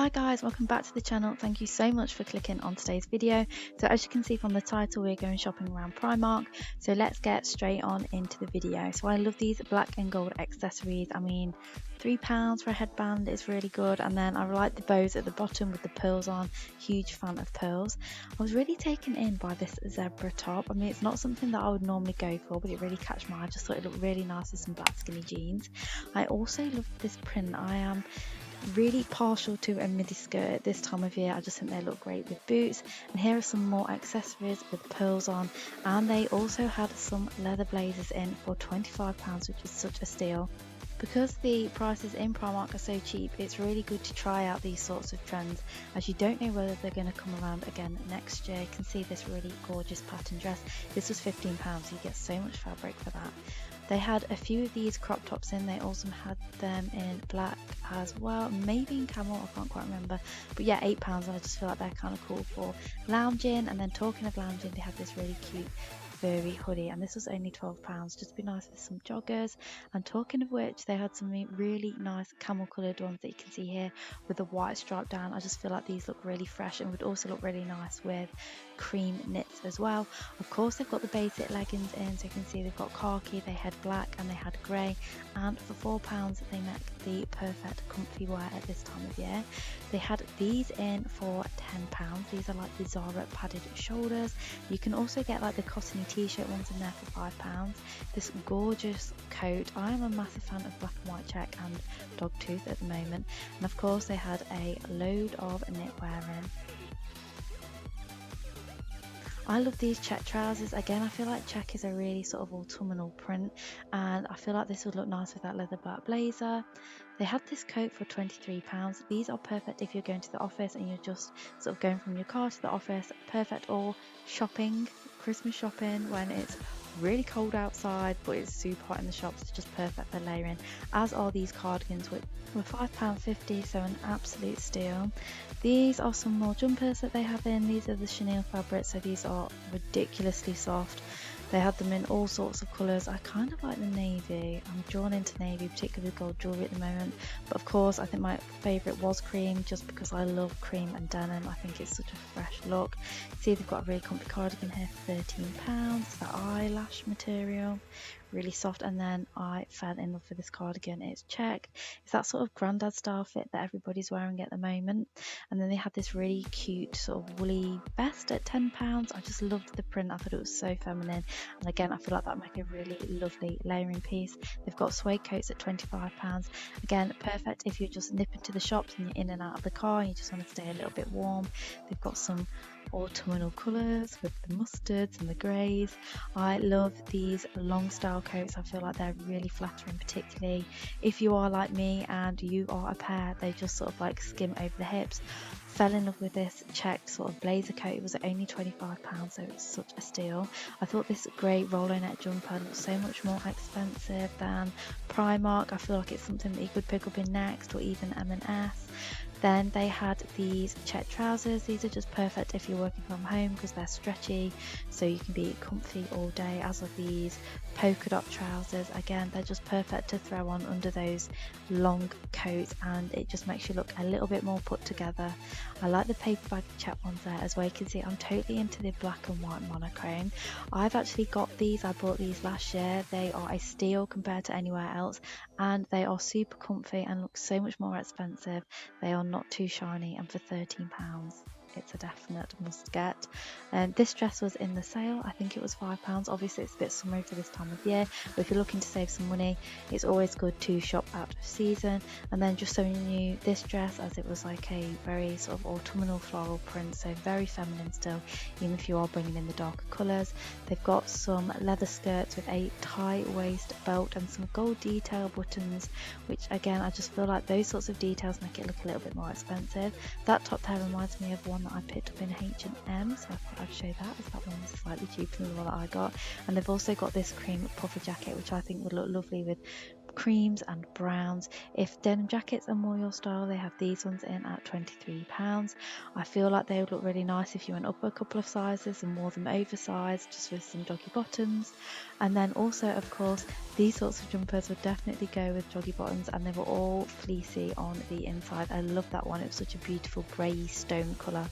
Hi guys, welcome back to the channel. Thank you so much for clicking on today's video. So as you can see from the title, we're going shopping around Primark. So let's get straight on into the video. So I love these black and gold accessories. I mean, £3 for a headband is really good. And then I like the bows at the bottom with the pearls on. Huge fan of pearls. I was really taken in by this zebra top. I mean, it's not something that I would normally go for, but it really catch my eye. I just thought it looked really nice with some black skinny jeans. I also love this print. I am really partial to a midi skirt at this time of year. I just think they look great with boots. And here are some more accessories with pearls on, and they also had some leather blazers in for £25, which is such a steal. Because the prices in Primark are so cheap, it's really good to try out these sorts of trends, as you don't know whether they're going to come around again next year. You can see this really gorgeous pattern dress. This was £15, so you get so much fabric for that. They had a few of these crop tops in. They also had them in black as well, maybe in camel, I can't quite remember, but yeah, £8, and I just feel like they're kind of cool for lounging. And then talking of lounging, they had this really cute furry hoodie, and this was only £12. Just be nice with some joggers. And talking of which, they had some really nice camel coloured ones that you can see here with the white stripe down. I just feel like these look really fresh and would also look really nice with cream knits as well. Of course, they've got the basic leggings in, so you can see they've got khaki, they had black and they had grey, and for £4 they make the perfect comfy wear at this time of year. They had these in for £10. These are like the Zara padded shoulders. You can also get like the cottony t-shirt ones in there for £5. This gorgeous coat. I am a massive fan of black and white check and dog tooth at the moment, and of course they had a load of knitwear in. I love these check trousers. Again, I feel like check is a really sort of autumnal print, and I feel like this would look nice with that leather black blazer. They had this coat for £23. These are perfect if you're going to the office and you're just sort of going from your car to the office. Perfect or shopping, Christmas shopping when it's really cold outside but it's super hot in the shops. It's just perfect for layering, as are these cardigans, which were £5.50, so an absolute steal. These are some more jumpers that they have in. These are the chenille fabric, so these are ridiculously soft. They had them in all sorts of colours. I kind of like the navy. I'm drawn into navy, particularly with gold jewellery at the moment. But of course, I think my favourite was cream, just because I love cream and denim. I think it's such a fresh look. See, they've got a really comfy cardigan here for £13. It's that eyelash material, really soft. And then I fell in love with this cardigan. It's checked. It's that sort of grandad style fit that everybody's wearing at the moment. And then they had this really cute sort of woolly vest at £10. I just loved the print. I thought it was so feminine, and again, I feel like that would make a really lovely layering piece. They've got suede coats at £25. Again, perfect if you're just nipping to the shops and you're in and out of the car and you just want to stay a little bit warm. They've got some autumnal colours with the mustards and the greys. I love these long style coats. I feel like they're really flattering, particularly if you are like me and you are a pair. They just sort of like skim over the hips. Fell in love with this checked sort of blazer coat. It was only £25, so it's such a steal. I thought this grey roller neck jumper looked so much more expensive than Primark. I feel like it's something that you could pick up in Next or even M&S. Then they had these check trousers. These are just perfect if you're working from home because they're stretchy, so you can be comfy all day, as are these polka dot trousers. Again, they're just perfect to throw on under those long coats, and it just makes you look a little bit more put together. I like the paper bag check ones there as well. You can see I'm totally into the black and white monochrome. I've actually got these. I bought these last year. They are a steal compared to anywhere else, and they are super comfy and look so much more expensive. They are not too shiny, and for £13 it's a definite must get. This dress was in the sale. I think it was £5. Obviously it's a bit summery for this time of year, but if you're looking to save some money, it's always good to shop out of season. And then just showing you this dress, as it was like a very sort of autumnal floral print, so very feminine still, even if you are bringing in the darker colours. They've got some leather skirts with a tie waist belt and some gold detail buttons, which again, I just feel like those sorts of details make it look a little bit more expensive. That top there reminds me of one that I picked up in H&M, so I thought I'd show that, as that one was slightly cheaper than the one that I got. And they've also got this cream puffer jacket, which I think would look lovely with creams and browns. If denim jackets are more your style, they have these ones in at £23. I feel like they would look really nice if you went up a couple of sizes and wore them oversized just with some joggy bottoms. And then also, of course, these sorts of jumpers would definitely go with joggy bottoms, and they were all fleecy on the inside. I love that one. It was such a beautiful grey stone colour.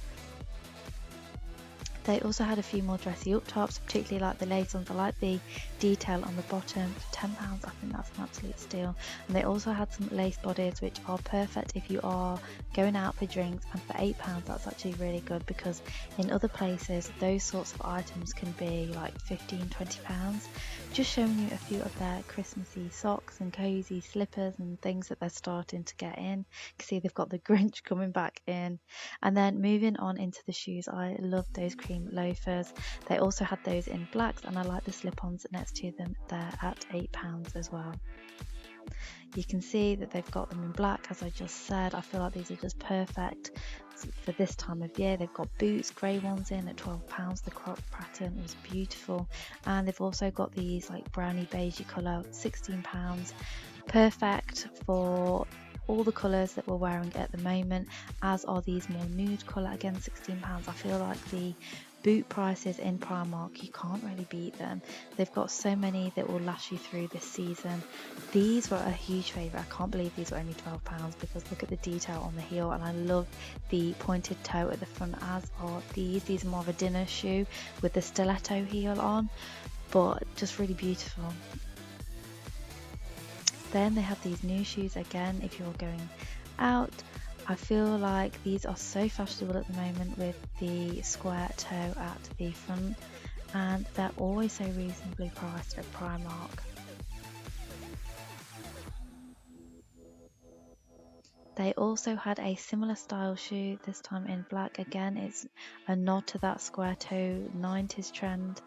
They also had a few more dressy up tops, particularly like the lace ones. I like the detail on the bottom. For £10, I think that's an absolute steal. And they also had some lace bodies, which are perfect if you are going out for drinks. And for £8, that's actually really good, because in other places, those sorts of items can be like £15–20. Just showing you a few of their Christmassy socks and cozy slippers and things that they're starting to get in. You can see they've got the Grinch coming back in. And then moving on into the shoes, I love those cream loafers. They also had those in blacks, and I like the slip-ons next to them. They're at £8 as well. You can see that they've got them in black, as I just said. I feel like these are just perfect for this time of year. They've got boots, grey ones in at £12. The crop pattern was beautiful, and they've also got these like brownie beigey colour, £16. Perfect for all the colours that we're wearing at the moment, as are these more nude colour, again £16. I feel like the boot prices in Primark, you can't really beat them. They've got so many that will last you through this season. These were a huge favourite. I can't believe these were only £12, because look at the detail on the heel, and I love the pointed toe at the front, as are these. These are more of a dinner shoe with the stiletto heel on, but just really beautiful. Then they have these new shoes again if you're going out. I feel like these are so fashionable at the moment with the square toe at the front, and they're always so reasonably priced at Primark. They also had a similar style shoe, this time in black. Again, it's a nod to that square toe 90s trend.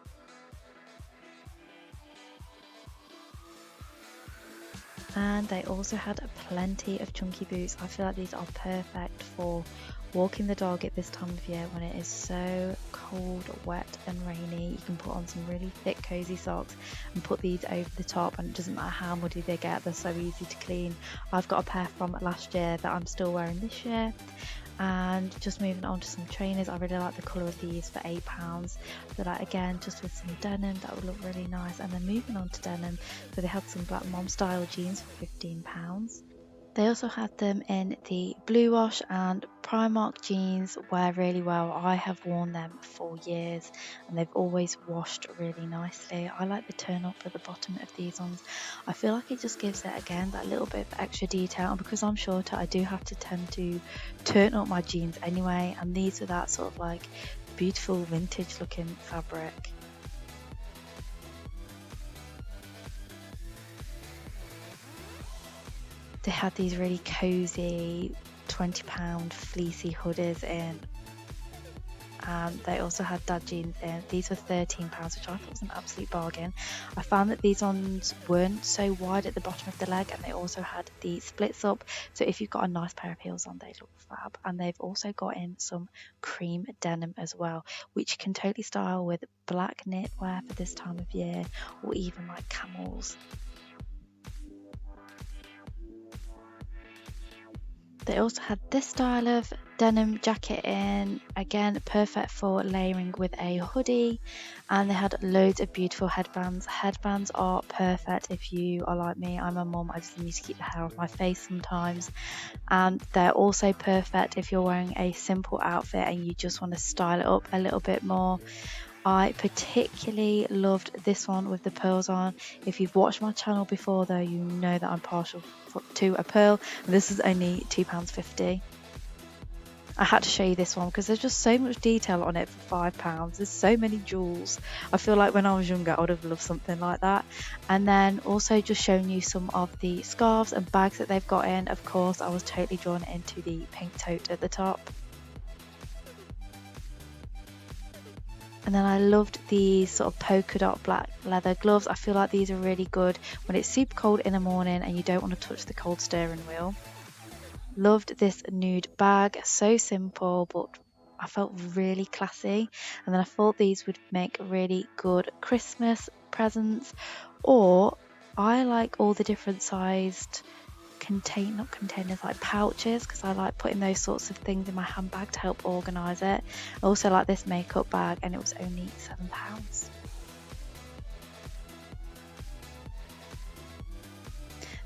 And they also had plenty of chunky boots. I feel like these are perfect for walking the dog at this time of year when it is so cold, wet and rainy. You can put on some really thick cozy socks and put these over the top, and it doesn't matter how muddy they get, they're so easy to clean. I've got a pair from last year that I'm still wearing this year. And just moving on to some trainers, I really like the colour of these for £8. So that, again, just with some denim, that would look really nice. And then moving on to denim, so they had some black mom style jeans for £15. They also had them in the blue wash, and Primark jeans wear really well. I have worn them for years and they've always washed really nicely. I like the turn up at the bottom of these ones. I feel like it just gives it, again, that little bit of extra detail, and because I'm shorter, I do have to tend to turn up my jeans anyway, and these are that sort of like beautiful vintage looking fabric. They had these really cozy £20 fleecy hoodies in, and they also had dad jeans in. These were £13, which I thought was an absolute bargain. I found that these ones weren't so wide at the bottom of the leg, and they also had the splits up, so if you've got a nice pair of heels on, they look fab. And they've also got in some cream denim as well, which you can totally style with black knitwear for this time of year, or even like camels. They also had this style of denim jacket in, again perfect for layering with a hoodie, and they had loads of beautiful headbands. Headbands are perfect if you are like me. I'm a mum, I just need to keep the hair off my face sometimes, and they're also perfect if you're wearing a simple outfit and you just want to style it up a little bit more. I particularly loved this one with the pearls on. If you've watched my channel before though, you know that I'm partial to a pearl. This is only £2.50. I had to show you this one because there's just so much detail on it for £5. There's so many jewels. I feel like when I was younger I would have loved something like that. And then also just showing you some of the scarves and bags that they've got in. Of course, I was totally drawn into the pink tote at the top. And then I loved these sort of polka dot black leather gloves. I feel like these are really good when it's super cold in the morning and you don't want to touch the cold steering wheel. Loved this nude bag, so simple, but I felt really classy. And then I thought these would make really good Christmas presents, or I like all the different sized not containers, like pouches, because I like putting those sorts of things in my handbag to help organise it. I also like this makeup bag, and it was only £7.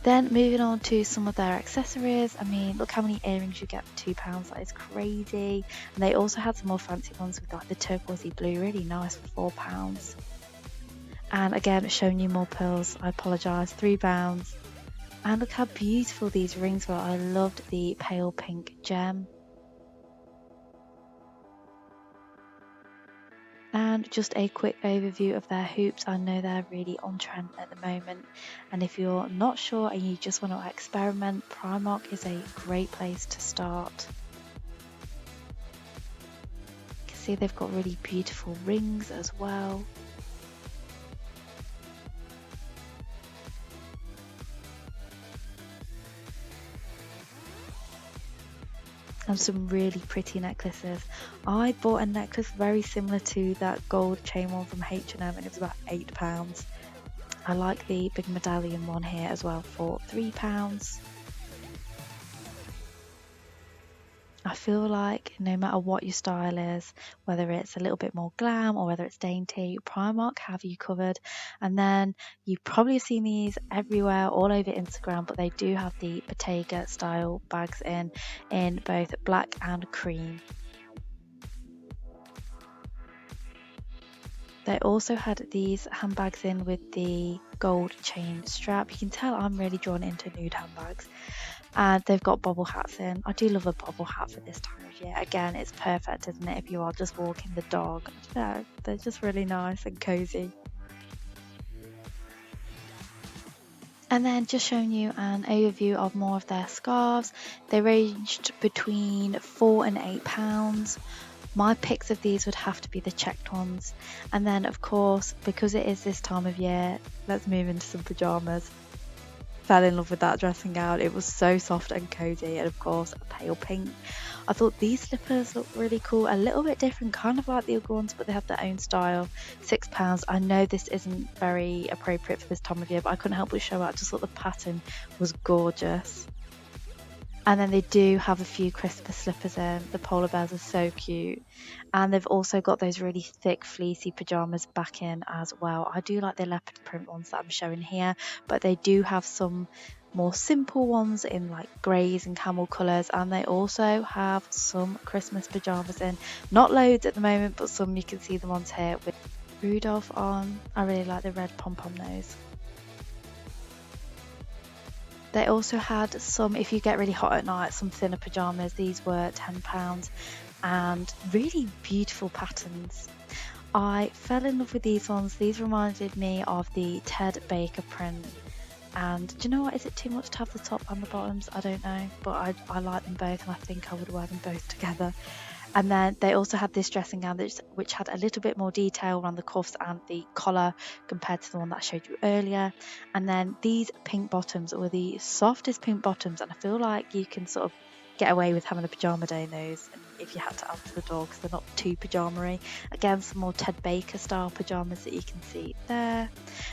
Then moving on to some of their accessories. I mean, look how many earrings you get for £2. That is crazy. And they also had some more fancy ones with like the turquoisey blue, really nice for £4. And again, showing you more pearls. I apologise, £3. And look how beautiful these rings were. I loved the pale pink gem. And just a quick overview of their hoops. I know they're really on trend at the moment, and if you're not sure and you just want to experiment, Primark is a great place to start. You can see they've got really beautiful rings as well. And some really pretty necklaces. I bought a necklace very similar to that gold chain one from H&M, and it was about £8. I like the big medallion one here as well for £3. I feel like no matter what your style is, whether it's a little bit more glam or whether it's dainty, Primark have you covered. And then you've probably seen these everywhere, all over Instagram, but they do have the Bottega style bags in both black and cream. They also had these handbags in with the gold chain strap. You can tell I'm really drawn into nude handbags. And they've got bobble hats in. I do love a bobble hat for this time of year. Again, it's perfect, isn't it, if you are just walking the dog. Yeah, they're just really nice and cozy. And then just showing you an overview of more of their scarves. They ranged between £4 and £8. My picks of these would have to be the checked ones. And then, of course, because it is this time of year, let's move into some pajamas. Fell in love with that dressing gown. It was so soft and cozy, and of course a pale pink. I thought these slippers looked really cool, a little bit different, kind of like the other ones, but they have their own style. £6. I know this isn't very appropriate for this time of year, but I couldn't help but show out. I just thought the pattern was gorgeous. And then they do have a few Christmas slippers in. The polar bears are so cute. And they've also got those really thick fleecy pajamas back in as well. I do like the leopard print ones that I'm showing here, but they do have some more simple ones in like greys and camel colours, and they also have some Christmas pajamas in. Not loads at the moment, but some. You can see the ones here with Rudolph on. I really like the red pom-pom nose. They also had some, if you get really hot at night, some thinner pajamas. These were £10 and really beautiful patterns. I fell in love with these ones. These reminded me of the Ted Baker print. And do you know what? Is it too much to have the top and the bottoms? I don't know, but I like them both, and I think I would wear them both together. And then they also had this dressing gown which had a little bit more detail around the cuffs and the collar compared to the one that I showed you earlier. And then these pink bottoms were the softest pink bottoms, and I feel like you can sort of get away with having a pajama day in those if you had to add to the door, because they're not too pajama-y. Again, some more Ted Baker style pajamas that you can see there.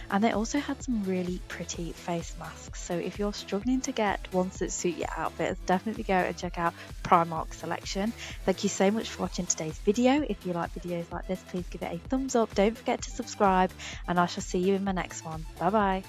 And they also had some really pretty face masks, so if you're struggling to get ones that suit your outfits, definitely go and check out Primark's selection. Thank you so much for watching today's video. If you like videos like this, please give it a thumbs up. Don't forget to subscribe, and I shall see you in my next one. Bye bye.